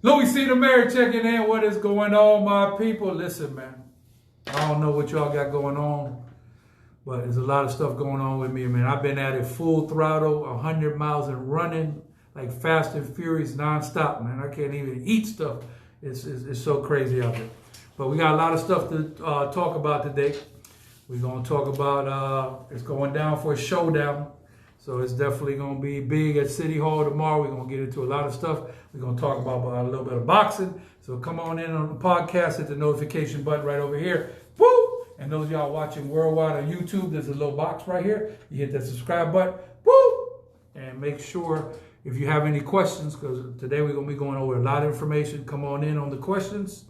Louie C. the Mayor checking in. What is going on, my people? Listen, man. I don't know what y'all got going on, but there's a lot of stuff going on with me, man. I've been at it full throttle, 100 miles and running, like fast and furious, nonstop, man. I can't even eat stuff. It's so crazy out there. But we got a lot of stuff to talk about today. We're going to talk about, it's going down for a showdown. So it's definitely going to be big at City Hall tomorrow. We're going to get into a lot of stuff. We're going to talk about a little bit of boxing. So come on in on the podcast, hit the notification button right over here. Woo! And those of y'all watching worldwide on YouTube, there's a little box right here. You hit that subscribe button. Woo! And make sure if you have any questions, because today we're going to be going over a lot of information. Come on in on the questions.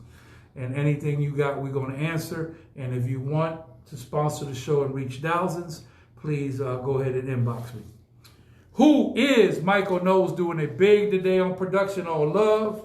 And anything you got, we're going to answer. And if you want to sponsor the show and reach thousands, please go ahead and inbox me. Who is Miachael Knowles doing it big today on production? All love.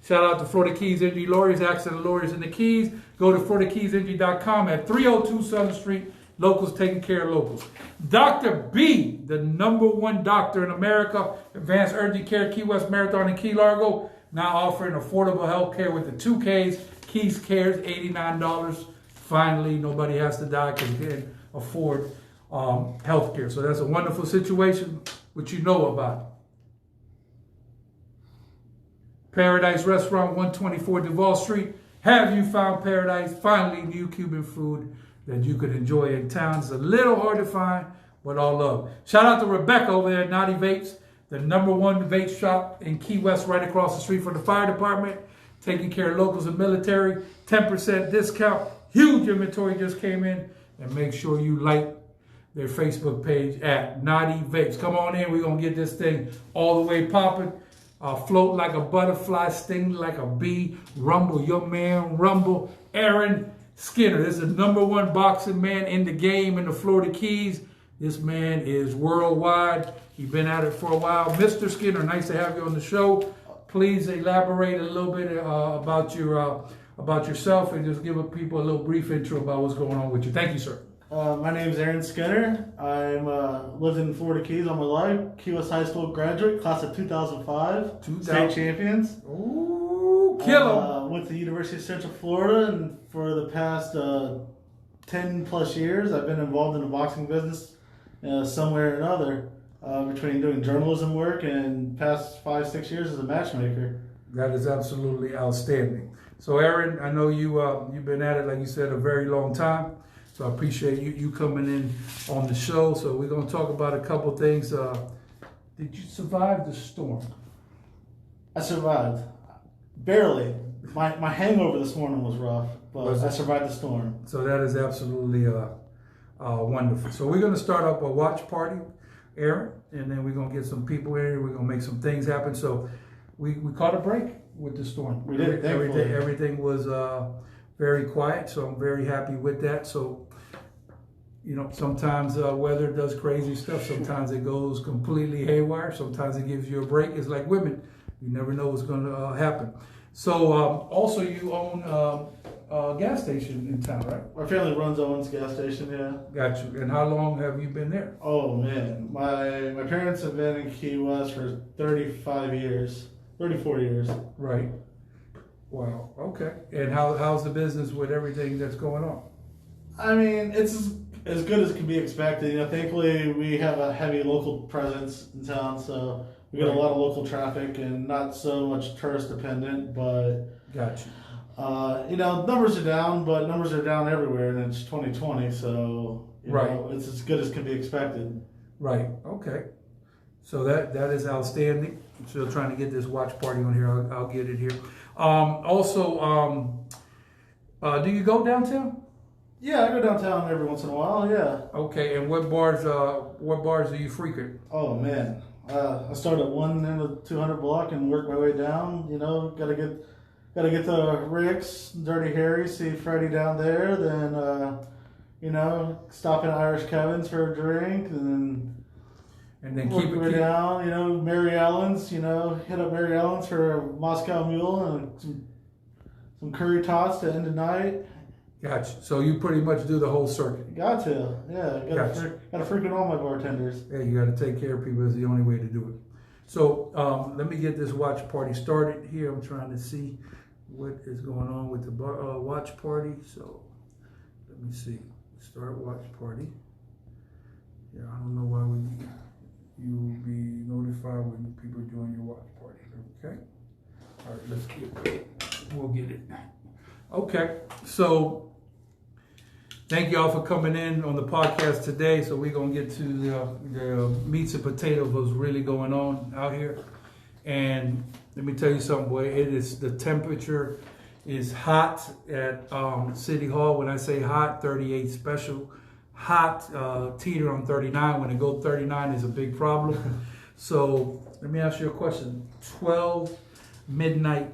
Shout out to Florida Keys Injury Lawyers, accident lawyers in the Keys. Go to FloridaKeysInjury.com at 302 Southern Street. Locals taking care of locals. Dr. B, the #1 doctor in America, Advanced Urgent Care, Key West Marathon and Key Largo, now offering affordable health care with the 2Ks. Keys Cares, $89. Finally, nobody has to die because you can't afford health care. So that's a wonderful situation, which you know about. Paradise Restaurant, 124 Duval Street. Have you found paradise? Finally, new Cuban food that you could enjoy in town. It's a little hard to find, but all love. Shout out to Rebecca over there at Naughty Vapes, the #1 vape shop in Key West, right across the street from the fire department, taking care of locals and military. 10% discount. Huge inventory just came in. And make sure you like their Facebook page at Naughty Vapes. Come on in. We're going to get this thing all the way popping. Float like a butterfly, sting like a bee. Rumble, your man, Rumble. Aaron Skinner. This is the #1 boxing man in the game in the Florida Keys. This man is worldwide. He's been at it for a while. Mr. Skinner, nice to have you on the show. Please elaborate a little bit about yourself and just give people a little brief intro about what's going on with you. Thank you, sir. My name is Aaron Skinner. I'm lived in Florida Keys all my life. Key West High School graduate, class of 2005. State champions. Ooh, kill 'em. Went to the University of Central Florida, and for the past 10 plus years, I've been involved in the boxing business somewhere or another, between doing journalism work and past 5-6 years as a matchmaker. That is absolutely outstanding. So, Aaron, I know you've been at it, like you said, a very long time. So I appreciate you coming in on the show. So we're going to talk about a couple things. Did you survive the storm? I survived. Barely. My hangover this morning was rough, but I survived the storm. So that is absolutely wonderful. So we're going to start up a watch party, Aaron, and then we're going to get some people in here. We're going to make some things happen. So we caught a break with the storm. We did. Everything was very quiet, so I'm very happy with that. So, you know, sometimes weather does crazy stuff. Sometimes it goes completely haywire. Sometimes it gives you a break. It's like women. You never know what's going to happen. So, also you own a gas station in town, right? Our family owns a gas station, yeah. Got you. And how long have you been there? Oh, man. My parents have been in Key West for 34 years. Right. Wow. Okay. And how's the business with everything that's going on? I mean, it's as good as can be expected. You know, thankfully we have a heavy local presence in town, so we get a lot of local traffic and not so much tourist dependent. But got you. You know, numbers are down, but numbers are down everywhere, and it's 2020, so you know, it's as good as can be expected. Right. Okay. So that is outstanding. I'm still trying to get this watch party on here. I'll get it here. Also, do you go downtown? Yeah, I go downtown every once in a while. Yeah. Okay, and what bars do you frequent? Oh man, I start at one end of 200 block and work my way down. You know, gotta get to Rick's, Dirty Harry, see Freddie down there. Then you know, stop at Irish Kevin's for a drink, and then keep it down. You know, Mary Allen's. You know, hit up Mary Allen's for a Moscow Mule and some curry tots to end the night. Gotcha. So you pretty much do the whole circuit. Got to, yeah. Got to frequent all my bartenders. Yeah, you got to take care of people. Is the only way to do it. So let me get this watch party started here. I'm trying to see what is going on with the watch party. So let me see. Start watch party. Yeah, I don't know why you will be notified when people join your watch party. Okay. All right, let's get it. We'll get it. Okay. So thank y'all for coming in on the podcast today. So we're gonna get to the meats and potatoes of what's really going on out here. And let me tell you something, boy. The temperature is hot at City Hall. When I say hot, 38 special. Hot, teeter on 39. When it goes 39 is a big problem. So let me ask you a question. 12 midnight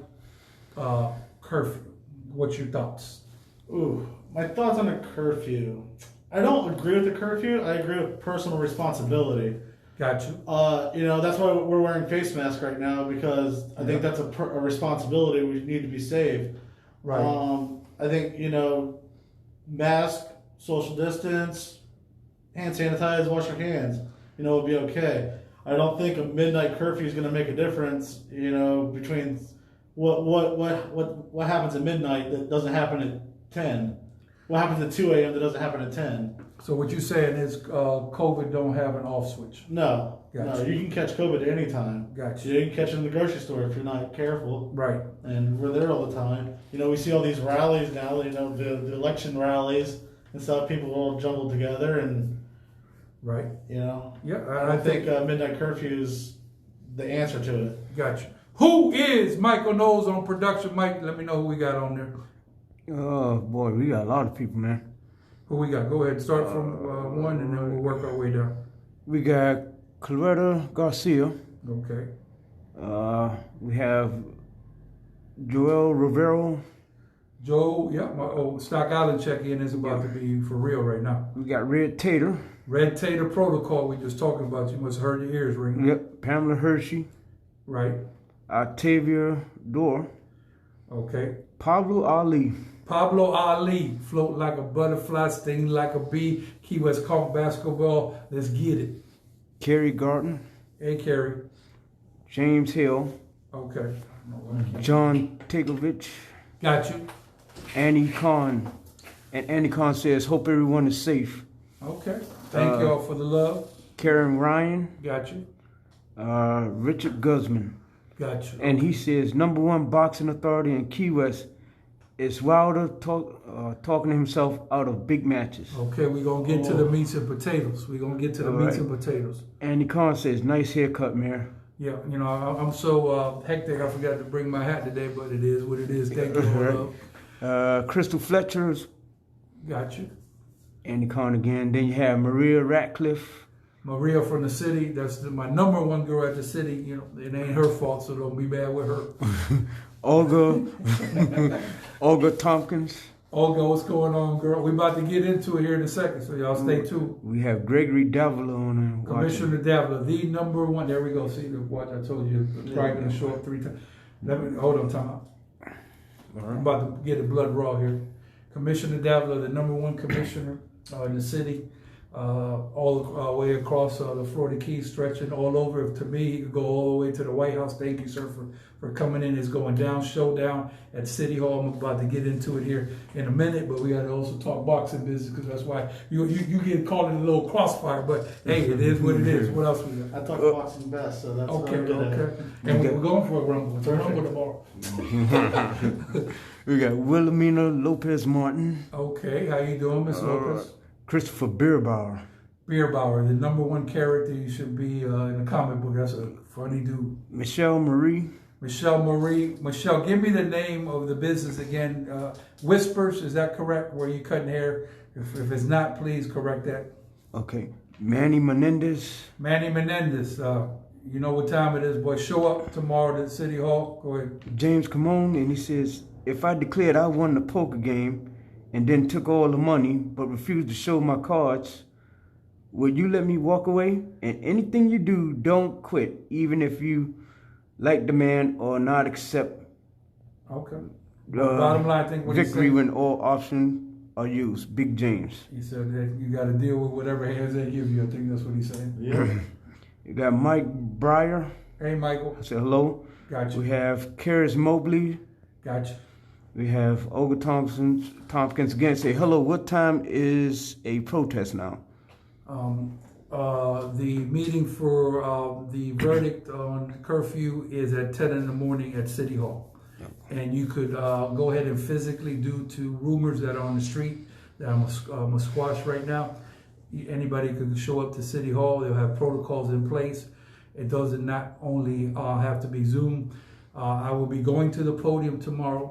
curfew. What's your thoughts? Ooh, my thoughts on a curfew. I don't agree with the curfew. I agree with personal responsibility. Got you. That's why we're wearing face masks right now, because I think that's a responsibility. We need to be safe. Right. I think, mask, social distance, hand sanitize, wash your hands, it'll be okay. I don't think a midnight curfew is going to make a difference, between what happens at midnight that doesn't happen at 10. What happens at 2 a.m. that doesn't happen at 10. So what you're saying is COVID don't have an off switch. No. Gotcha. No, you can catch COVID at any time. Gotcha. You can catch it in the grocery store if you're not careful. Right. And we're there all the time. We see all these rallies now, the election rallies and stuff, people all jumbled together and, right. Yeah, I think midnight curfew is the answer to it. Gotcha. Who is Michael Knowles on production? Mike, let me know who we got on there. Oh, boy, we got a lot of people, man. Who we got? Go ahead. Start from one, and then we'll work our way down. We got Claretta Garcia. Okay. We have Joel Rivero. Joe, Stock Island check-in is about to be for real right now. We got Red Tater. Red Tater Protocol we just talking about. You must have heard your ears ringing. Yep. Pamela Hershey. Right. Octavia Dorr. Okay. Pablo Ali. Pablo Ali, float like a butterfly, sting like a bee. Key West Conk basketball. Let's get it. Kerry Garden. Hey, Kerry. James Hill. Okay. John Tigovich. Got you. Annie Khan. And Annie Khan says, hope everyone is safe. Okay. Thank y'all for the love. Karen Ryan. Got you. Richard Guzman. Got you. And he says, number one boxing authority in Key West is Wilder talking himself out of big matches. Okay, we're going to get to the meats and potatoes. We're going to get to the meats and potatoes. Andy Khan says, nice haircut, Mayor. Yeah, I'm so hectic, I forgot to bring my hat today, but it is what it is. Thank you. Crystal Fletcher's. Got you. Andy Khan again. Then you have Maria Ratcliffe. Maria from the city. That's my number one girl at the city. It ain't her fault, so don't be bad with her. Olga Tompkins. Olga, what's going on, girl? We about to get into it here in a second, so y'all stay tuned. We have Gregory Davila on. Commissioner Davila, the number one. There we go. See the watch. I told you, it's probably going to show up 3 times. Hold on, time out. I'm about to get it blood raw here. Commissioner Davila, the number one commissioner in the city, all the way across the Florida Keys, stretching all over. To me, he could go all the way to the White House. Thank you, sir, for coming in. It's going down, Showdown at City Hall. I'm about to get into it here in a minute, but we got to also talk boxing business, because that's why you get caught in a little crossfire. But hey, it is what it is. What else we got? I talk boxing best, so that's okay. Okay. And we're going for a rumble. Turn on tomorrow. We got Wilhelmina Lopez Martin. Okay, how you doing, Miss Lopez? Christopher Beerbauer. Beerbauer, the number one character you should be in a comic book. That's a funny dude. Michelle Marie. Michelle, give me the name of the business again. Whispers, is that correct? Where you cutting hair? If it's not, please correct that. Okay. Manny Menendez. You know what time it is, boy. Show up tomorrow at City Hall. Go ahead. James Camone, and he says, if I declared I won the poker game and then took all the money but refused to show my cards, would you let me walk away? And anything you do, don't quit, even if you like the man or not accept. Okay. Bottom line, I think what victory when all options are used. Big James. He said that you got to deal with whatever hands they give you. I think that's what he's saying. Yeah. You got Mike Breyer. Hey, Michael. I said hello. Gotcha. We have Karis Mobley. Gotcha. We have Olga Tompkins again. Say hello. What time is a protest now? The meeting for the verdict on curfew is at 10 in the morning at City Hall. And you could go ahead and physically, due to rumors that are on the street that I'm gonna squash right now, anybody could show up to City Hall. They'll have protocols in place. It doesn't not only have to be Zoom. I will be going to the podium tomorrow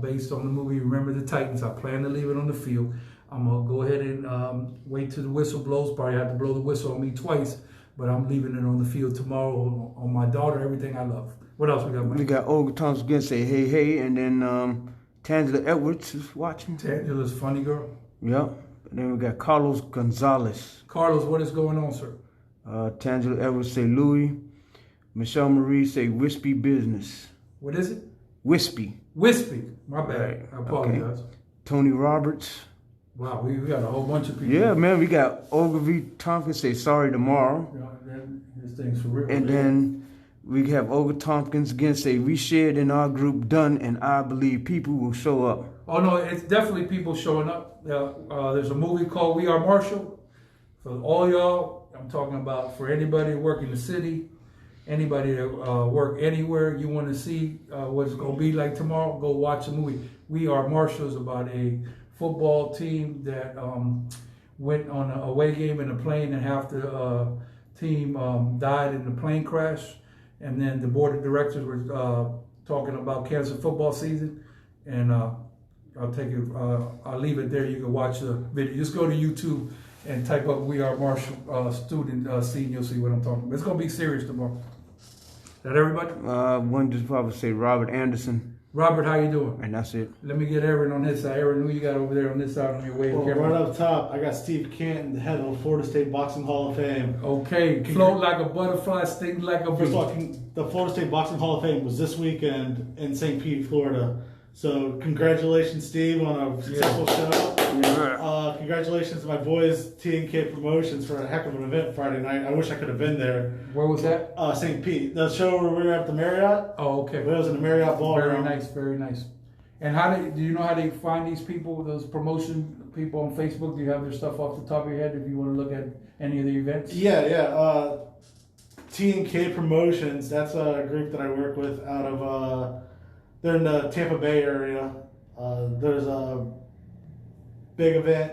based on the movie Remember the Titans. I plan to leave it on the field. I'm going to go ahead and wait till the whistle blows. Probably have to blow the whistle on me twice, but I'm leaving it on the field tomorrow on my daughter, everything I love. What else we got, Mike? We got Olga Thompson again, say hey, hey, and then Tangela Edwards is watching. Tangela's funny girl. Yep. And then we got Carlos Gonzalez. Carlos, what is going on, sir? Tangela Edwards say Louie. Michelle Marie say wispy business. What is it? Wispy. Wispy. My bad. Right. I apologize. Okay. Tony Roberts. Wow, we got a whole bunch of people. Yeah, man, we got Olga V. Tompkins say sorry tomorrow. This thing's for real. And then we have Olga Tompkins again say we shared in our group done, and I believe people will show up. Oh no, it's definitely people showing up. There's a movie called We Are Marshall. For all y'all, I'm talking about for anybody working in the city, anybody that work anywhere, you want to see what it's going to be like tomorrow, go watch the movie. We Are Marshall is about a football team that went on an away game in a plane, and half the team died in the plane crash. And then the board of directors were talking about canceling football season. And I'll take it. I'll leave it there. You can watch the video. Just go to YouTube and type up "We Are Marshall student scene." You'll see what I'm talking about. It's gonna be serious tomorrow. Is that everybody? One just probably say Robert Anderson. Robert, how you doing? And that's it. Let me get Aaron on his side. Aaron, who you got over there on this side on your way? Well, right up top, I got Steve Canton, the head of the Florida State Boxing Hall of Fame. Okay, float like a butterfly, sting like a bee. First of all, the Florida State Boxing Hall of Fame was this weekend in St. Pete, Florida. So congratulations, Steve, on a successful show. Yeah. Congratulations to my boys, T&K Promotions, for a heck of an event Friday night. I wish I could have been there. Where was that? St. Pete. The show where we were at the Marriott. Oh, okay. It was in the Marriott Ballroom. Very nice, very nice. And do you know how they find these people, those promotion people on Facebook? Do you have their stuff off the top of your head if you want to look at any of the events? Yeah. T&K Promotions, that's a group that I work with out of, they're in the Tampa Bay area. There's a big event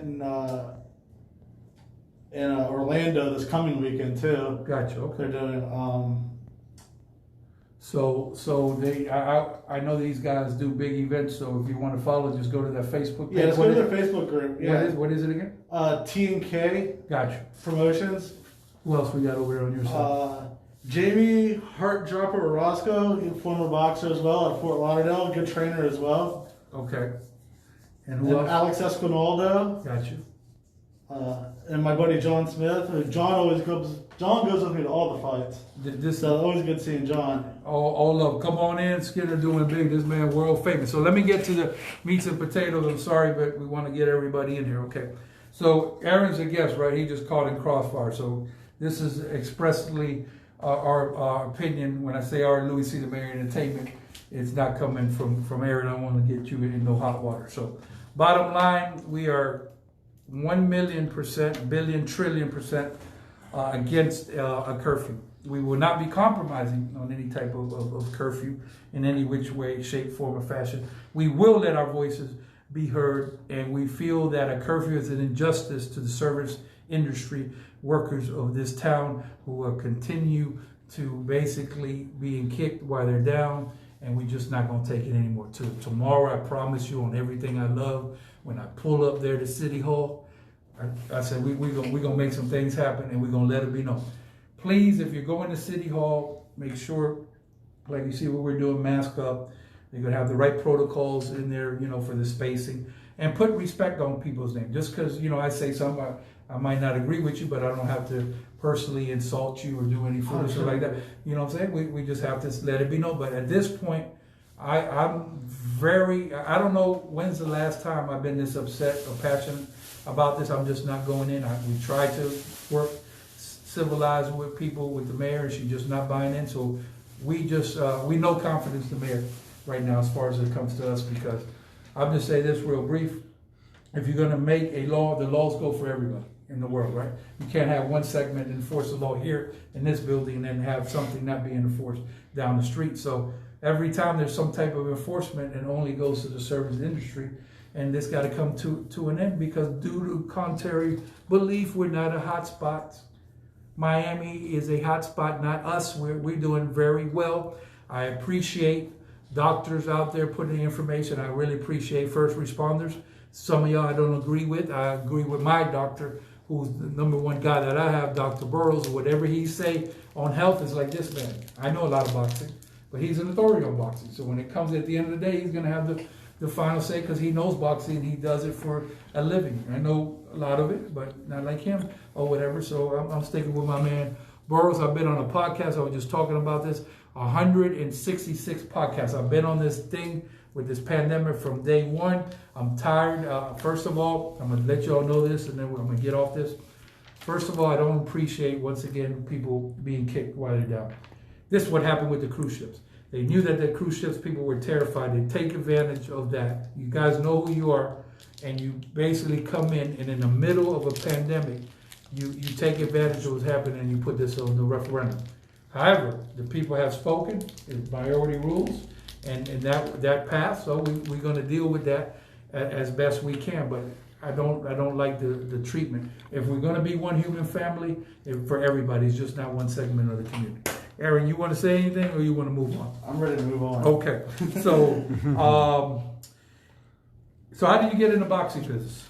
in Orlando this coming weekend too. Gotcha, okay. They're doing, So they, I know these guys do big events. So if you want to follow, just go to their Facebook page. yeah, let's go to their Facebook group. Yeah. What is it again? T&K Gotcha. Promotions. Who else we got over there on your side? Jamie Heartdropper Orozco, former boxer as well at Fort Lauderdale, good trainer as well. Okay. And And who else? Alex Espinaldo, Gotcha. and my buddy John Smith. John goes with me to all the fights. This So always good seeing John. all of them. Come on in, Skinner doing big. This man world famous. So let me get to the meats and potatoes. I'm sorry, but we want to get everybody in here. Okay. So Aaron's a guest, right? He just caught in crossfire. So this is expressly our opinion. When I say our Louie C. the Mayor Entertainment, it's not coming from Aaron. I want to get you in no hot water. So bottom line, we are 1,000,000%, billion, trillion % against a curfew. We will not be compromising on any type of curfew in any which way, shape, form, or fashion. We will let our voices be heard, and we feel that a curfew is an injustice to the service industry workers of this town who will continue to basically being kicked while they're down, and we're just not going to take it anymore. Tomorrow, I promise you, on everything I love, when I pull up there to City Hall, I said we're gonna make some things happen, and we're gonna let it be known. Please, if you're going to City Hall, make sure, like you see what we're doing, mask up. You're gonna have the right protocols in there, for the spacing, and put respect on people's name. Just because I say something, I might not agree with you, but I don't have to personally insult you or do any foolishness like that. You know what I'm saying? We just have to let it be known. But at this point, I don't know when's the last time I've been this upset or passionate about this. I'm just not going in. We try to work civilized with people, with the mayor, and she's just not buying in. So we no confidence in the mayor right now as far as it comes to us, because I'll just say this real brief. If you're going to make a law, the laws go for everybody in the world, right? You can't have one segment enforce the law here in this building and then have something not being enforced down the street. So every time there's some type of enforcement, it only goes to the service industry. And this got to come to an end, because due to contrary belief, we're not a hot spot. Miami is a hot spot, not us. We're doing very well. I appreciate doctors out there putting the information. I really appreciate first responders. Some of y'all I don't agree with. I agree with my doctor, who's the number one guy that I have, Dr. Burroughs. Whatever he say on health is like this, man. I know a lot of boxing, but he's an authority on boxing. So when it comes at the end of the day, he's going to have the final say, because he knows boxing and he does it for a living. I know a lot of it, but not like him or whatever. So I'm sticking with my man Burroughs. I've been on a podcast. I was just talking about this. 166 podcasts. I've been on this thing with this pandemic from day one. I'm tired. First of all, I'm going to let you all know this, and then I'm going to get off this. First of all, I don't appreciate, once again, people being kicked while they're down. This is what happened with the cruise ships. They knew that the cruise ships people were terrified. They take advantage of that. You guys know who you are, and you basically come in, and in the middle of a pandemic, you take advantage of what's happening, and you put this on the referendum. However, the people have spoken. It's minority rules, and that passed. So we're going to deal with that as best we can. But I don't like the treatment. If we're going to be one human family, for everybody, it's just not one segment of the community. Aaron, you want to say anything, or you want to move on? I'm ready to move on. Okay. So, so how did you get into boxing business?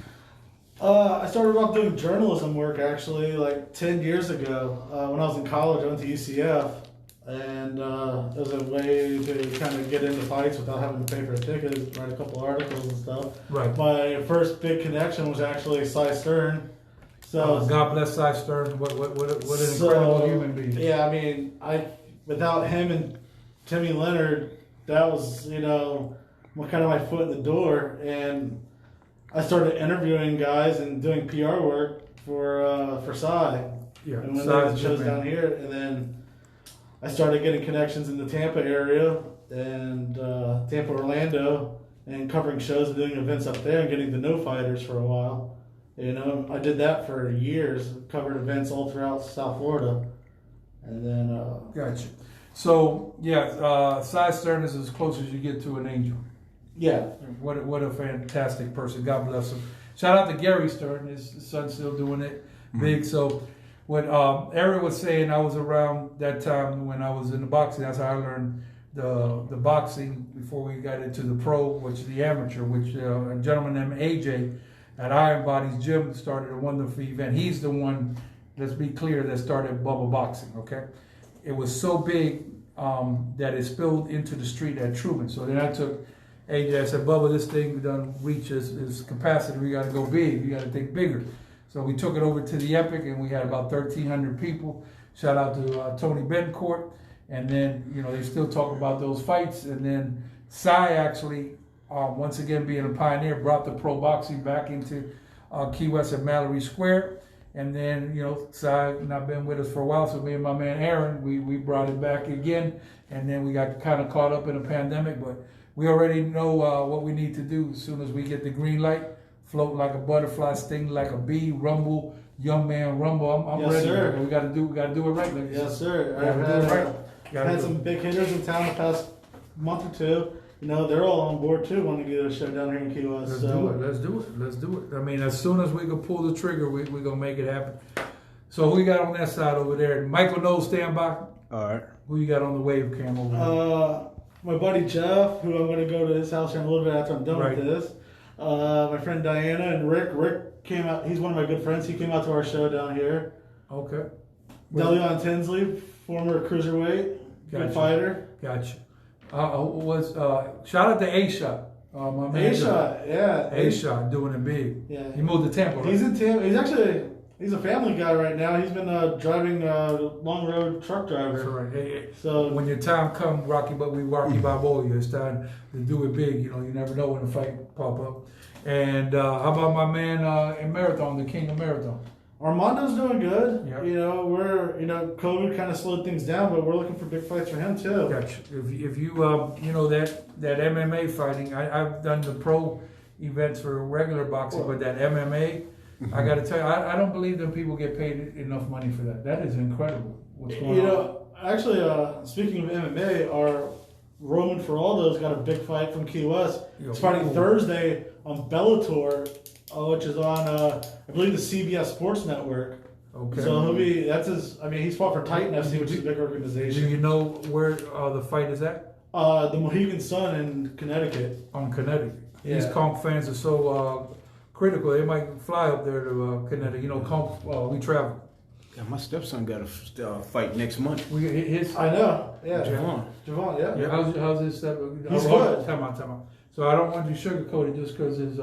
I started off doing journalism work actually like 10 years ago. When I was in college, I went to UCF, and it was a way to kind of get into fights without having to pay for a ticket, write a couple articles and stuff. Right. My first big connection was actually Cy Stern. So God bless Cy Stern. What an incredible human being. Yeah, I mean, without him and Timmy Leonard, that was kind of my foot in the door, and I started interviewing guys and doing PR work for Cy. Yeah, and when there was shows down here, and then I started getting connections in the Tampa area and Tampa, Orlando, and covering shows and doing events up there and getting to know fighters for a while. I did that for years, covered events all throughout South Florida. And then... Gotcha. So, yeah, Cy Stern is as close as you get to an angel. Yeah. What a fantastic person. God bless him. Shout out to Gary Stern. His son's still doing it big. So what Aaron was saying, I was around that time when I was in the boxing. That's how I learned the boxing before we got into the pro, which is the amateur, which a gentleman named AJ at Iron Body's gym started a wonderful event. He's the one, let's be clear, that started Bubble Boxing, okay? It was so big that it spilled into the street at Truman. So then I took AJ, I said, Bubba, this thing done reach its capacity. We got to go big. We got to think bigger. So we took it over to the Epic, and we had about 1,300 people. Shout out to Tony Bencourt. And then, they still talk about those fights. And then Cy actually, once again being a pioneer, brought the pro boxing back into Key West at Mallory Square. And then, Cy not been with us for a while, so me and my man Aaron, we brought it back again. And then we got kind of caught up in a pandemic, but we already know what we need to do as soon as we get the green light. Float like a butterfly, sting like a bee, rumble, young man, rumble. I'm yes, ready. Sir. We got to do it right. Like yes, sir. I've had some big hitters in town the past month or two. They're all on board too, want to get a show down here in Key West. Let's do it. I mean, as soon as we can pull the trigger, we're going to make it happen. So who you got on that side over there? Michael Knowles, stand by. All right. Who you got on the wave cam over there? My buddy Jeff, who I'm going to go to his house in a little bit after I'm done with this. My friend Diana and Rick. Rick came out. He's one of my good friends. He came out to our show down here. Okay. Delion Tinsley, former cruiserweight, good fighter. Gotcha. Shout out to A-Shot. My man. A-Shot, yeah. A-Shot doing it big. Yeah. He moved to Tampa, right? He's in Tampa. He's a family guy right now. He's been driving long road truck driver. That's right. Hey, so when your time comes, Rocky Balboa, it's time to do it big. You never know when the fight pop up. And how about my man in Marathon, the King of Marathon? Armando's doing good. Yep. COVID kind of slowed things down, but we're looking for big fights for him too. Gotcha. If you that MMA fighting, I've done the pro events for regular boxing, but that MMA, I got to tell you, I don't believe that people get paid enough money for that. That is incredible. What's going on? Actually, speaking of MMA, our Roman Feraldo's got a big fight from Key West. He's fighting Thursday on Bellator, which is on, I believe, the CBS Sports Network. Okay. So he's fought for Titan FC, which is a big organization. Do you know where the fight is at? The Mohegan Sun in Connecticut. On Connecticut. Yeah. These Conk fans are so critical. They might fly up there to Connecticut. Conk, we travel. Yeah, my stepson got a fight next month. I know. Yeah. Javon, yeah. Yeah. How's his step? He's good. Time out. So I don't want you to sugarcoat it just because his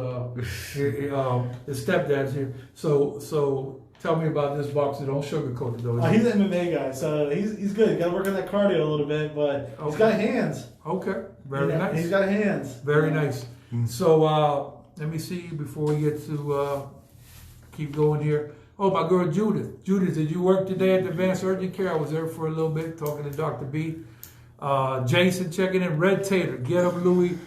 stepdad's here. So tell me about this boxer. Don't sugarcoat it though. He's an MMA guy, so he's good. Got to work on that cardio a little bit, but he's got hands. Okay, very nice. He's got hands. Very nice. So let me see before we get to keep going here. Oh, my girl Judith. Judith, did you work today at the Advanced Urgent Care? I was there for a little bit talking to Dr. B. Jason checking in. Red Tater, get up, Louie.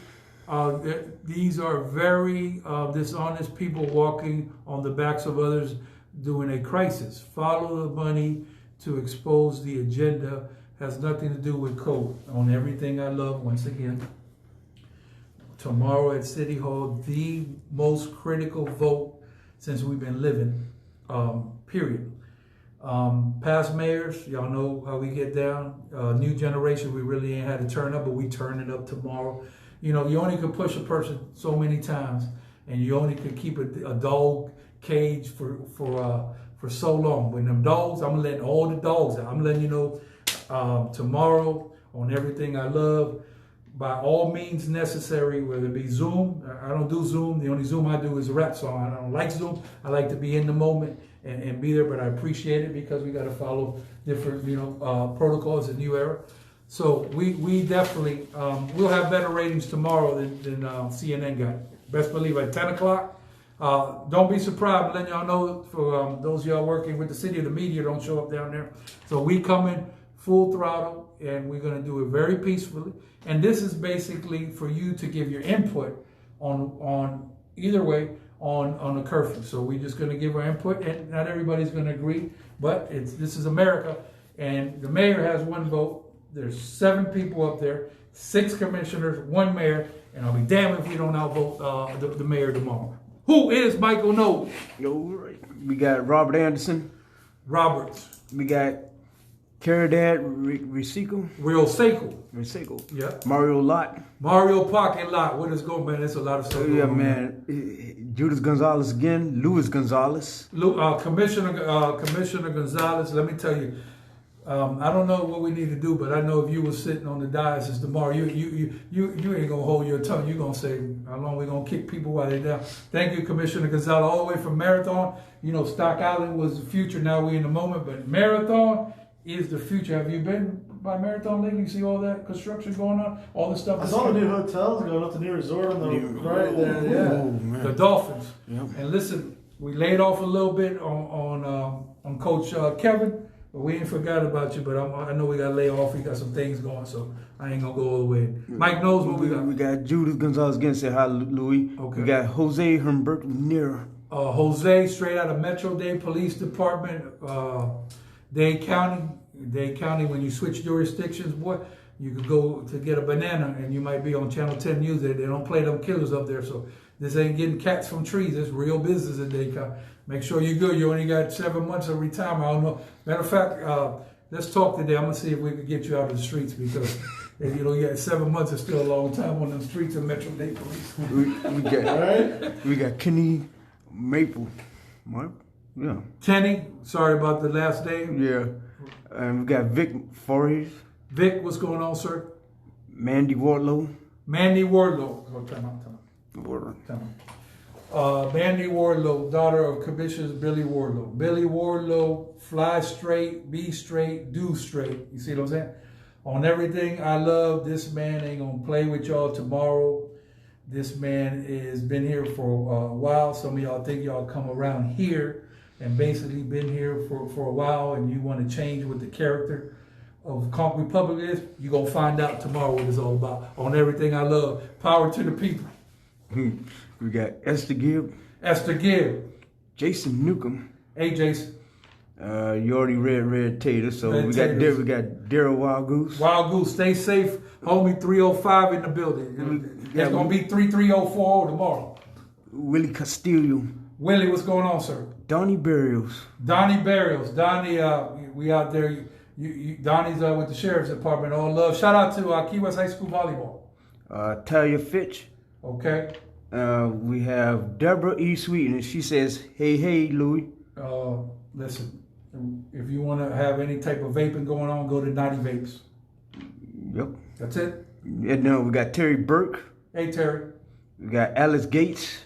These are very dishonest people walking on the backs of others during a crisis. Follow the money to expose the agenda. Has nothing to do with code. On everything I love, once again. Tomorrow at City Hall, the most critical vote since we've been living, period. Past mayors, y'all know how we get down. New generation, we really ain't had to turn up, but we turn it up tomorrow. You only could push a person so many times, and you only could keep a dog cage for so long. When them dogs, I'm letting all the dogs out. I'm letting you know tomorrow on everything I love, by all means necessary, whether it be Zoom. I don't do Zoom. The only Zoom I do is a rap song. I don't like Zoom. I like to be in the moment and be there, but I appreciate it because we got to follow different, protocols in new era. So we definitely, we'll have better ratings tomorrow than CNN got. Best believe at 10 o'clock. Don't be surprised. I'm letting y'all know for those of y'all working with the city, the media don't show up down there. So we coming full throttle, and we're going to do it very peacefully. And this is basically for you to give your input on either way on the curfew. So we're just going to give our input, and not everybody's going to agree, but this is America, and the mayor has one vote. There's 7 people up there, 6 commissioners, 1 mayor, and I'll be damned if we don't outvote the mayor tomorrow. Who is Michael Knowles? We got Robert Anderson. Roberts. We got Caridad Reseco. Real Seiko. Yeah. Mario Lott. Mario Parking Lot. What is going, man? There's a lot of stuff going on. Man. Judas Gonzalez again. Luis Gonzalez. Commissioner Gonzalez. Let me tell you, I don't know what we need to do, but I know if you were sitting on the diocese tomorrow, you ain't gonna hold your tongue. You're gonna say, how long we gonna kick people while they're down. Thank you, Commissioner Gonzalez, all the way from Marathon. Stock Island was the future. Now we in the moment, but Marathon is the future. Have you been by Marathon lately? You see all that construction going on, all the stuff. I saw the new hotels going up, the new resort on the right there. Yeah, the Dolphins. Yep. And listen, we laid off a little bit on Coach Kevin. But we ain't forgot about you, but I know we got to lay off. We got some things going, so I ain't going to go all the way. Mike knows what we got. We got Judas Gonzalez again, say hi, Louie. Okay. We got Jose Humbert Nera. Jose, straight out of Metro-Dade Police Department, Dade County. Dade County, when you switch jurisdictions, boy, you could go to get a banana, and you might be on Channel 10 News. They don't play them killers up there, so this ain't getting cats from trees. It's real business in Dade County. Make sure you're good. You only got 7 months of retirement. I don't know. Matter of fact, let's talk today. I'm going to see if we can get you out of the streets because, you got 7 months is still a long time on the streets of Metro-Dade Police. We got Kenny Maple. Yeah. Kenny, sorry about the last name. Yeah. And we got Vic Forrest. Vic, what's going on, sir? Mandy Wardlow. Mandy Wardlow. Oh, time out. Mandy Wardlow, daughter of Commissioner Billy Wardlow. Billy Wardlow, fly straight, be straight, do straight. You see what I'm saying? On everything I love, this man ain't going to play with y'all tomorrow. This man has been here for a while. Some of y'all think y'all come around here, and basically been here for a while, and you want to change what the character of Conk Republic is, you're going to find out tomorrow what it's all about on Everything I Love. Power to the people. We got Esther Gibb. Esther Gibb. Jason Newcomb. Hey, Jason. You already read Red Tater, so Red we got Taters. Daryl Wild Goose. Wild Goose, stay safe. Homie 305 in the building. It's going to be 3340 tomorrow. Willie Castillo. Willie, what's going on, sir? Donnie Burials. Donnie Burials. Donnie, we out there. Donnie's with the Sheriff's Department. All love. Shout out to Key West High School Volleyball. Talia Fitch. Okay. We have Deborah E. Sweeten, and she says, hey, Louie. Listen, if you want to have any type of vaping going on, go to Naughty Vapes. Yep. That's it. And we got Terry Burke. Hey, Terry. We got Alice Gates.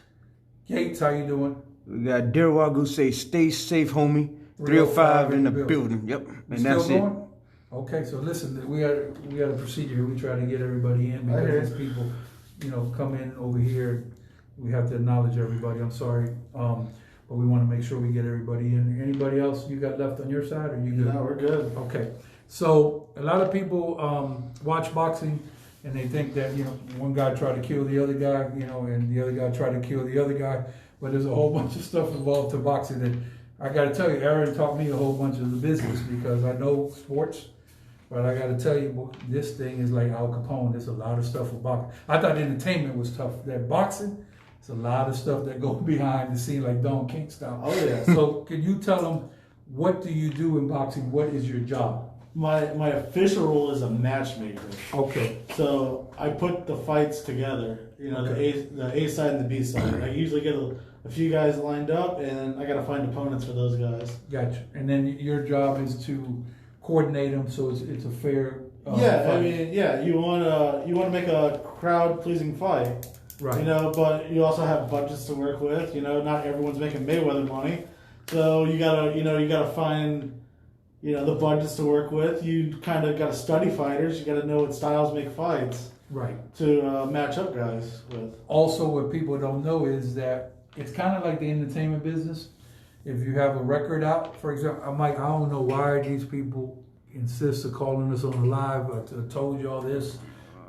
Gates, how you doing? We got Daryl Wild Goose say, stay safe, homie. 305 in the building. Yep. And that's still it. going? Okay, so listen, we got a procedure here. We try to get everybody in because as people, come in over here, we have to acknowledge everybody. I'm sorry, but we want to make sure we get everybody in. Anybody else you got left on your side, or you good? No, we're good. Okay, so a lot of people watch boxing and they think that one guy tried to kill the other guy, and the other guy tried to kill the other guy, but there's a whole bunch of stuff involved to boxing that. I got to tell you, Aaron taught me a whole bunch of the business because I know sports, but I got to tell you, this thing is like Al Capone. There's a lot of stuff with boxing. I thought entertainment was tough. That boxing, it's a lot of stuff that goes behind the scene, like Don King style. Oh yeah. So, can you tell them what do you do in boxing? What is your job? My official role is a matchmaker. Okay. So I put the fights together. The A side and the B side. I usually get a few guys lined up, and I got to find opponents for those guys. Gotcha. And then your job is to coordinate them so it's a fair. Fight. You want to make a crowd pleasing fight, right? But you also have budgets to work with. Not everyone's making Mayweather money, so you gotta find the budgets to work with. You kind of got to study fighters. You got to know what styles make fights, right? To match up guys with. Also, what people don't know is that it's kind of like the entertainment business. If you have a record out, for example, I'm like, I don't know why these people insist on calling us on the live. I told y'all this,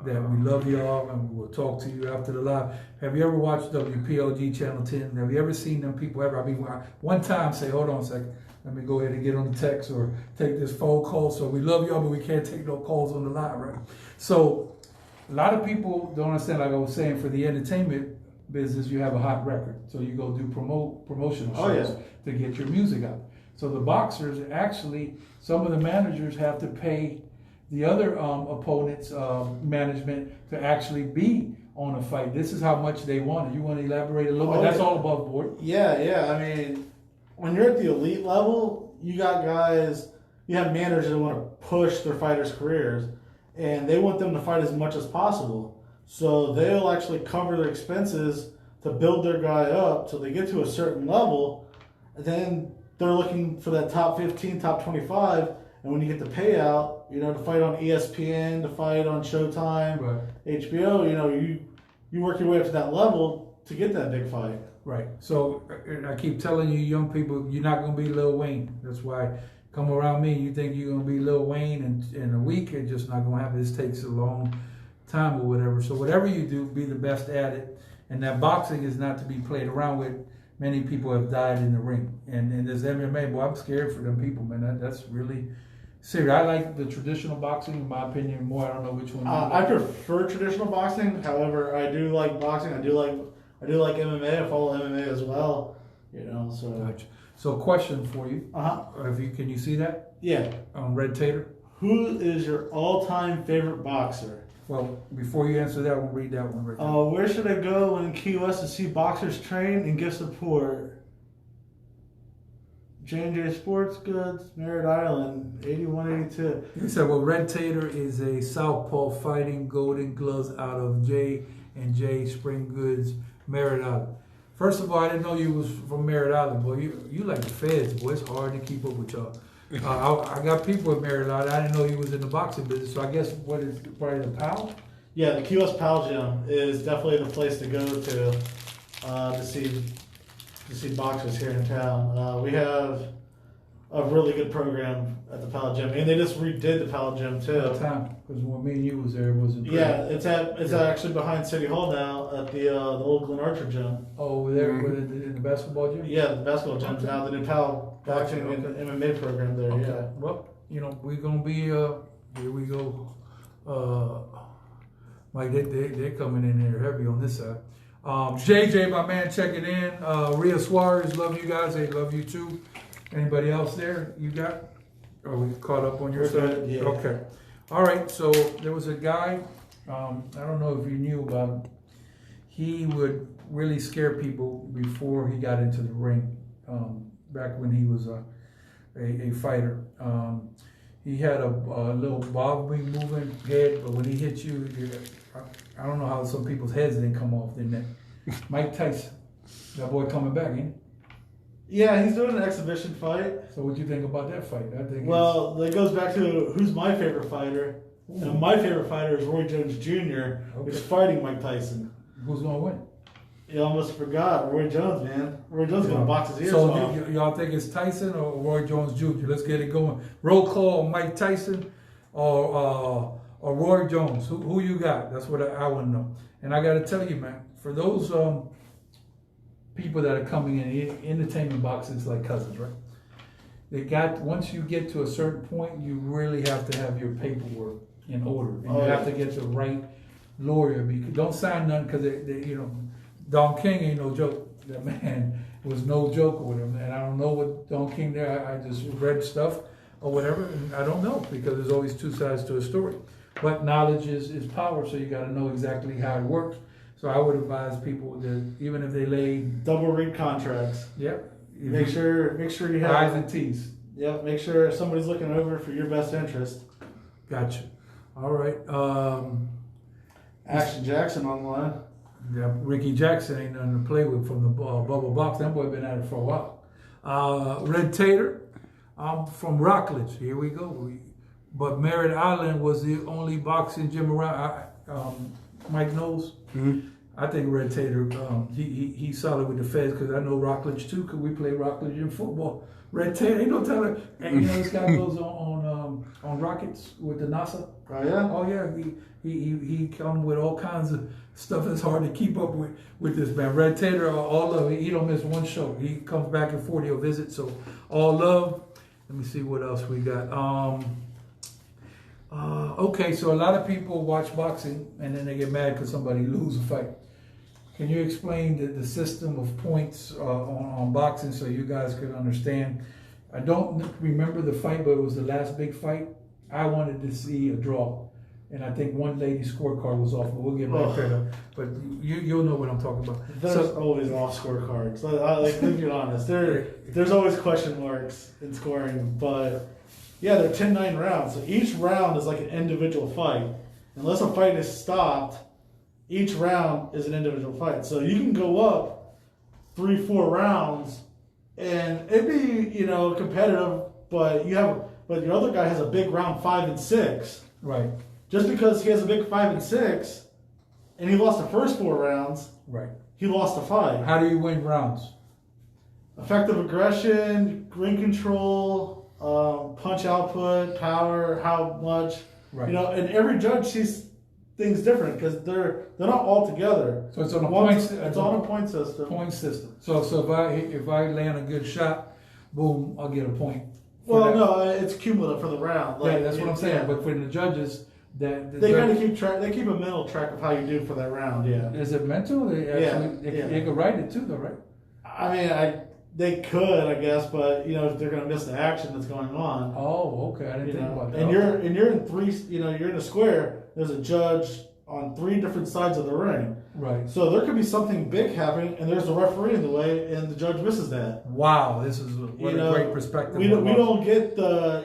that we love y'all and we'll talk to you after the live. Have you ever watched WPLG Channel 10? Have you ever seen them people ever? I mean, one time say, hold on a second, let me go ahead and get on the text or take this phone call. So we love y'all, but we can't take no calls on the live, right? So a lot of people don't understand, like I was saying, for the entertainment business, you have a hot record. So you go do promotional shows to get your music out. So the boxers, actually, some of the managers have to pay the other opponent's management to actually be on a fight. This is how much they want it. You want to elaborate a little bit? That's all above board. Yeah. I mean, when you're at the elite level, you got guys, you have managers that want to push their fighters' careers, and they want them to fight as much as possible. So they'll actually cover their expenses to build their guy up till they get to a certain level. And then they're looking for that top 15, top 25. And when you get the payout, to fight on ESPN, to fight on Showtime, Right. HBO, you work your way up to that level to get that big fight. Right. So I keep telling you, young people, you're not going to be Lil Wayne. That's why come around me, you think you're going to be Lil Wayne in a week. It's just not going to happen. This takes a long time or whatever. So whatever you do, be the best at it. And that boxing is not to be played around with. Many people have died in the ring. And there's MMA, boy, I'm scared for them people, man. That's really serious. I like the traditional boxing, in my opinion, more. I don't know which one. I prefer traditional boxing. However, I do like boxing. I do like MMA. I follow MMA as well. So. Gotcha. So, question for you. Can you see that? Yeah. On Red Tater. Who is your all-time favorite boxer? Well, before you answer that one, read that one right there. Where should I go in Key West to see boxers train and give support? J&J Sports Goods, Merritt Island, 8182. He said, well, Red Tater is a southpaw fighting Golden Gloves out of J&J Spring Goods, Merritt Island. First of all, I didn't know you was from Merritt Island, boy. You like the feds, boy. It's hard to keep up with y'all. I got people in Merritt Island. I didn't know he was in the boxing business. So I guess what is probably the PAL? Yeah, the Key West PAL Gym is definitely the place to go to see to see boxers here in town. We have a really good program at the Pallet Gym, and they just redid the Pallet Gym too. What time? Because when me and you was there, it wasn't. Yeah, it's actually behind City Hall now at the old Glen Archer gym. Oh, over there in the basketball gym. Yeah, the basketball gym's now the new Pal boxing and MMA program there. Okay. Yeah. Well, we're gonna be here we go. Mike, they're coming in here heavy on this side. JJ, my man, checking in. Rhea Suarez, love you guys. They love you too. Anybody else there you got? Are we caught up on your side? Yeah. Okay. All right. So there was a guy, I don't know if you knew about him. He would really scare people before he got into the ring, back when he was a fighter. He had a little bobbing moving head, but when he hit you, I don't know how some people's heads didn't come off, didn't they? Mike Tyson, that boy coming back, ain't he? Yeah, he's doing an exhibition fight. So what do you think about that fight? I think that goes back to who's my favorite fighter. And my favorite fighter is Roy Jones Jr. Who's fighting Mike Tyson. Who's gonna win? You almost forgot Roy Jones, man. Roy Jones is gonna box his ears off. So y'all think it's Tyson or Roy Jones Jr.? Let's get it going. Roll call on Mike Tyson or Roy Jones. Who you got? That's what I want to know. And I got to tell you, man, for those people that are coming in, entertainment boxing is like cousins, right? Once you get to a certain point, you really have to have your paperwork in order, and you have to get the right lawyer. Because don't sign none because Don King ain't no joke. That man was no joke with him, and I don't know what Don King there. I just read stuff or whatever, and I don't know because there's always two sides to a story. But knowledge is power, so you got to know exactly how it works. So I would advise people that even if they lay double read contracts. Yep. Make sure you have I's and T's. Yep. Make sure somebody's looking over for your best interest. Gotcha. All right. Action Jackson online. Yeah, Ricky Jackson ain't nothing to play with from the bubble box. That boy been at it for a while. Red Tater, I'm from Rockledge. Here we go. But Merritt Island was the only boxing gym around. Mike Knowles. Mm-hmm. I think Red Tater, he's solid with the feds because I know Rockledge too because we play Rockledge in football. Red Tater, ain't no telling. And this guy goes on Rockets with the NASA. Oh yeah. Oh yeah. He come with all kinds of stuff that's hard to keep up with this man. Red Tater, all love. He don't miss one show. He comes back and forth. He'll visit. So all love. Let me see what else we got. Okay, so a lot of people watch boxing and then they get mad because somebody loses a fight. Can you explain the system of points on boxing so you guys could understand? I don't remember the fight, but it was the last big fight. I wanted to see a draw. And I think one lady's scorecard was off, but we'll get right there. But you'll know what I'm talking about. There's always off scorecards. Let's be honest. There's always question marks in scoring, but yeah, they're 10-9 rounds. So each round is like an individual fight. Unless a fight is stopped, each round is an individual fight. So you can go up 3-4 rounds and it'd be, competitive, but your other guy has a big round 5 and 6. Right. Just because he has a big 5 and 6 and he lost the first 4 rounds, right. He lost the fight. How do you win rounds? Effective aggression, ring control, punch output, power, how much, right. And every judge sees things different because they're not all together. So it's on a point. It's on a point system. Point system. So if I land a good shot, boom, I'll get a point. Well, no, it's cumulative for the round. Yeah, that's what I'm saying. Yeah. But for the judges, they kind of keep track. They keep a mental track of how you do for that round. Yeah. Is it mental? They could write it too, though, right? I mean, they could, I guess, but if they're going to miss the action that's going on. Oh, okay. I didn't think about that. And you're in 3. You're in a square. There's a judge on 3 different sides of the ring. Right. So there could be something big happening, and there's a referee in the way, and the judge misses that. Wow, this is a great perspective. We don't get the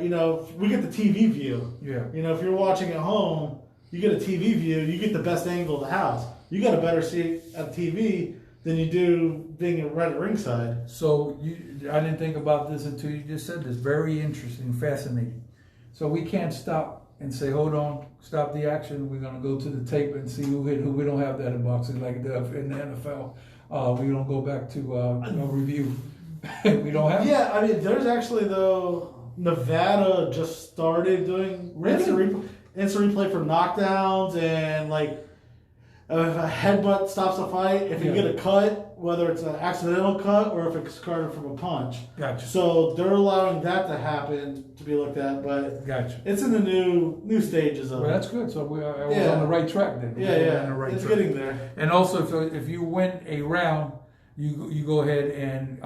we get the TV view. Yeah. If you're watching at home, you get a TV view. You get the best angle of the house. You got a better seat at TV than you do being right at ringside. So I didn't think about this until you just said this. Very interesting, fascinating. So we can't stop and say, hold on, stop the action. We're going to go to the tape and see who hit who. We don't have that in boxing like in the NFL. We don't go back to a review. We don't have. Yeah, I mean, there's actually though Nevada just started doing instant replay for knockdowns and like if a headbutt stops a fight, if you get a cut, whether it's an accidental cut or if it's carved from a punch. Gotcha. So they're allowing that to happen to be looked at, but Gotcha. it's in the new stages of Well, it. that's good. So we're on the right track then. Yeah, On the right it's track. getting there. And also, if you win a round, you go ahead and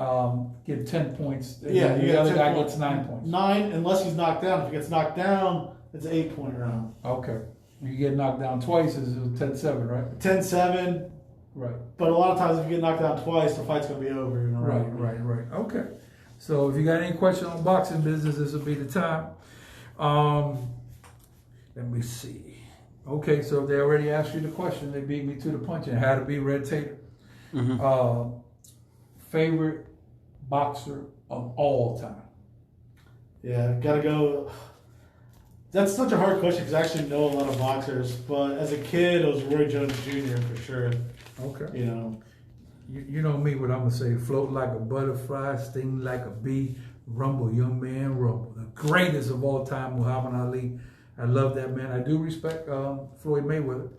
get 10 points. And Yeah, the other guy gets 9 points. 9 unless he's knocked down. If he gets knocked down, it's an 8-point round. Okay. You get knocked down twice, it's 10-7, right? 10-7. Right. But a lot of times, if you get knocked down twice, the fight's gonna be over. You know, Right. Okay. So if you got any questions on boxing business, this will be the time. Let me see. Okay, so they already asked you the question. They beat me to the punch and how to be Red Tater. Mm-hmm. Favorite boxer of all time? Yeah, gotta go. That's such a hard question because I actually know a lot of boxers, but as a kid, it was Roy Jones Jr. for sure. Okay. You know. You know me, what I'm going to say. Float like a butterfly, sting like a bee, rumble, young man, rumble. The greatest of all time, Muhammad Ali. I love that man. I do respect Floyd Mayweather.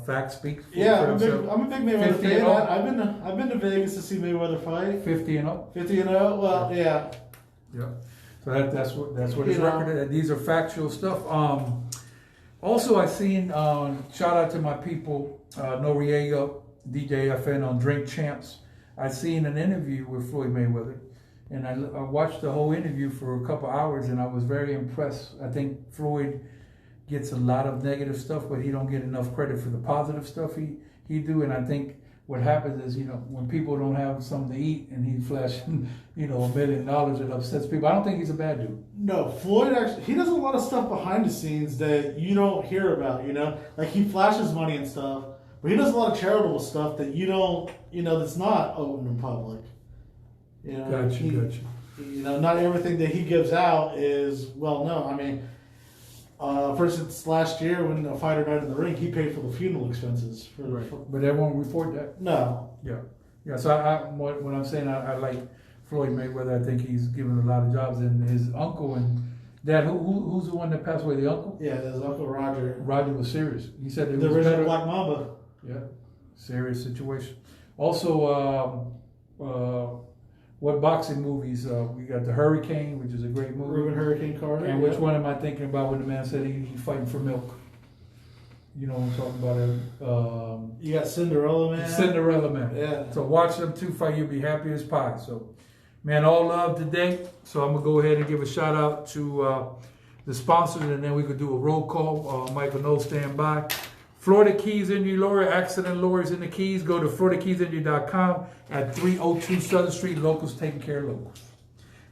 Facts speak for himself. I'm a big Mayweather 50 fan. and 0. I've been to Vegas to see Mayweather fight. 50 and 0. 50 and 0. Well, yeah. Yeah. So that's what his record is. These are factual stuff. Also, I seen shout out to my people Noriega, DJ FN on Drink Champs. I seen an interview with Floyd Mayweather, and I watched the whole interview for a couple hours, and I was very impressed. I think Floyd gets a lot of negative stuff, but he don't get enough credit for the positive stuff he do. And I think what happens is, when people don't have something to eat and he flashing, $1 million, it upsets people. I don't think he's a bad dude. No, Floyd actually, he does a lot of stuff behind the scenes that you don't hear about, Like he flashes money and stuff, but he does a lot of charitable stuff that you don't, that's not open in public. Gotcha. Not everything that he gives out is well known. I mean, for instance, last year when a fighter died in the ring, he paid for the funeral expenses. But they won't report that. No. Yeah. So what I'm saying, I like Floyd Mayweather. I think he's given a lot of jobs, and his uncle and dad. Who's the one that passed away? The uncle? Yeah, his uncle Roger. Roger was serious. He said the original Black Mamba. Yeah, serious situation. Also, what boxing movies? We got The Hurricane, which is a great movie. Ruben Hurricane Carter. And which one am I thinking about when the man said he's fighting for milk? You know what I'm talking about? You got Cinderella Man. Cinderella Man. Yeah. So watch them two fight. You'll be happy as pie. So, man, all love today. So I'm going to go ahead and give a shout out to the sponsors, and then we could do a roll call. Michael Knowles, stand by. Florida Keys Injury Lawyer, accident lawyers in the Keys. Go to FloridaKeysInjury.com at 302 Southern Street. Locals taking care of locals.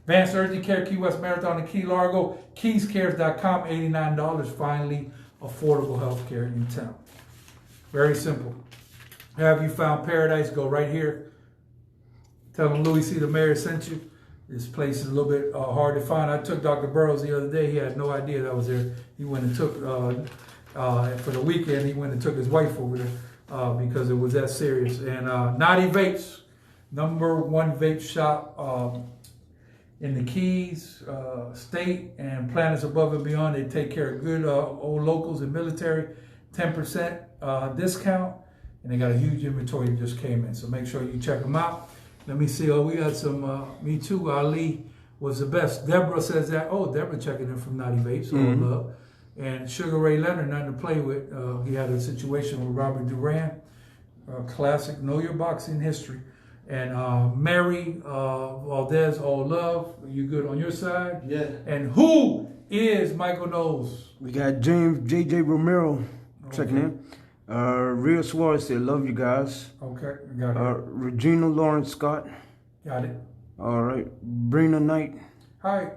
Advanced Urgent Care, Key West Marathon, and Key Largo. KeysCares.com, $89. Finally, affordable health care in town. Very simple. Have you found paradise? Go right here. Tell them Louie C. the mayor sent you. This place is a little bit hard to find. I took Dr. Burroughs the other day. He had no idea that I was there. He went and took... for the weekend, he went and took his wife over there because it was that serious. And Naughty Vapes, #1 vape shop in the Keys, state, and planets above and beyond. They take care of good old locals and military, 10% discount, and they got a huge inventory that just came in. So make sure you check them out. Let me see. We got some. Me too. Ali was the best. Deborah says that. Oh, Deborah checking in from Naughty Vapes. All love. And Sugar Ray Leonard, nothing to play with. He had a situation with Robert Duran. Classic, know your boxing history. And Mary Valdez, all love. You good on your side? Yeah. And who is Michael Knowles? We got James J.J. Romero checking in. Real Suarez said, love you guys. Okay, got it. Regina Lawrence Scott. Got it. All right. Brina Knight. Hi.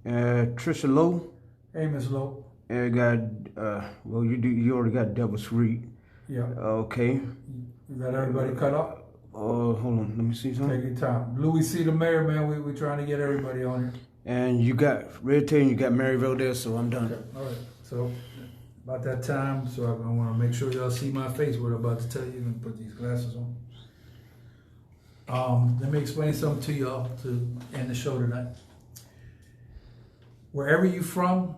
Trisha Lowe. Hey, Miss Lowe. Got you already got Devil's Reed. Yeah. Okay. You got everybody cut off? Hold on, let me see something. Take your time. Louie C. the mayor, man. We're trying to get everybody on here. And you got Red Tail and you got Mary Valdez, so I'm done. Okay. All right. So about that time, so I want to make sure y'all see my face. What I'm about to tell you. I'm gonna put these glasses on. Let me explain something to y'all to end the show tonight. Wherever you from,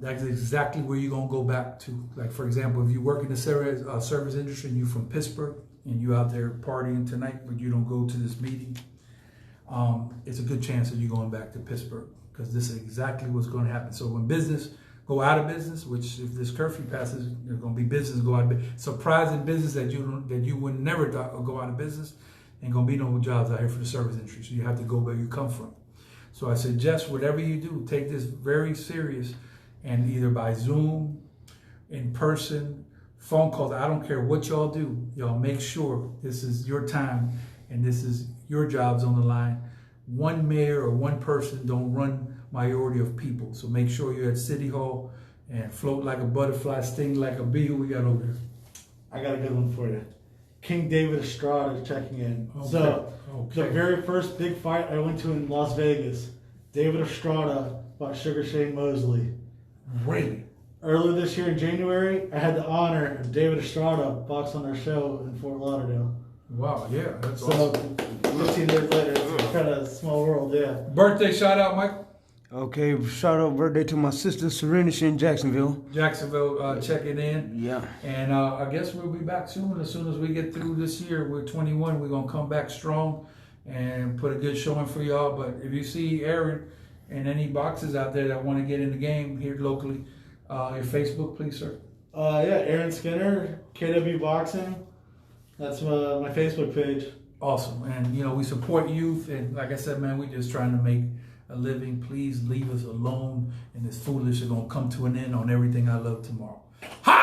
that's exactly where you're gonna go back to. Like for example, if you work in the service industry and you're from Pittsburgh and you out there partying tonight, but you don't go to this meeting, it's a good chance that you're going back to Pittsburgh, because this is exactly what's going to happen. So when business go out of business, which if this curfew passes, there's going to be business go out of business. Surprising business that you would never go out of business, and going to be no jobs out here for the service industry. So you have to go where you come from. So I suggest whatever you do, take this very serious, and either by Zoom, in person, phone calls, I don't care what y'all do, y'all make sure this is your time and this is your job's on the line. One mayor or one person don't run majority of people. So make sure you're at City Hall and float like a butterfly, sting like a bee. Who we got over there? I got a good one for you. King David Estrada checking in. Okay. So the very first big fight I went to in Las Vegas, David Estrada fought Sugar Shane Mosley. Really? Earlier this year in January, I had the honor of David Estrada box on our show in Fort Lauderdale. Wow, yeah, that's So awesome. 15 years later, it's kind of a small world, yeah. Birthday shout out, Michael. Okay, shout out birthday to my sister Serenity in Jacksonville. Jacksonville checking in. Yeah. And I guess we'll be back soon. As soon as we get through this year, we're 21. We're going to come back strong and put a good showing for y'all. But if you see Aaron and any boxes out there that want to get in the game here locally, your Facebook, please, sir. Yeah, Aaron Skinner, KW Boxing. That's my Facebook page. Awesome. And, you know, we support youth. And like I said, man, we're just trying to make a living. Please leave us alone. And this foolishness is going to come to an end on Everything I Love tomorrow. Ha!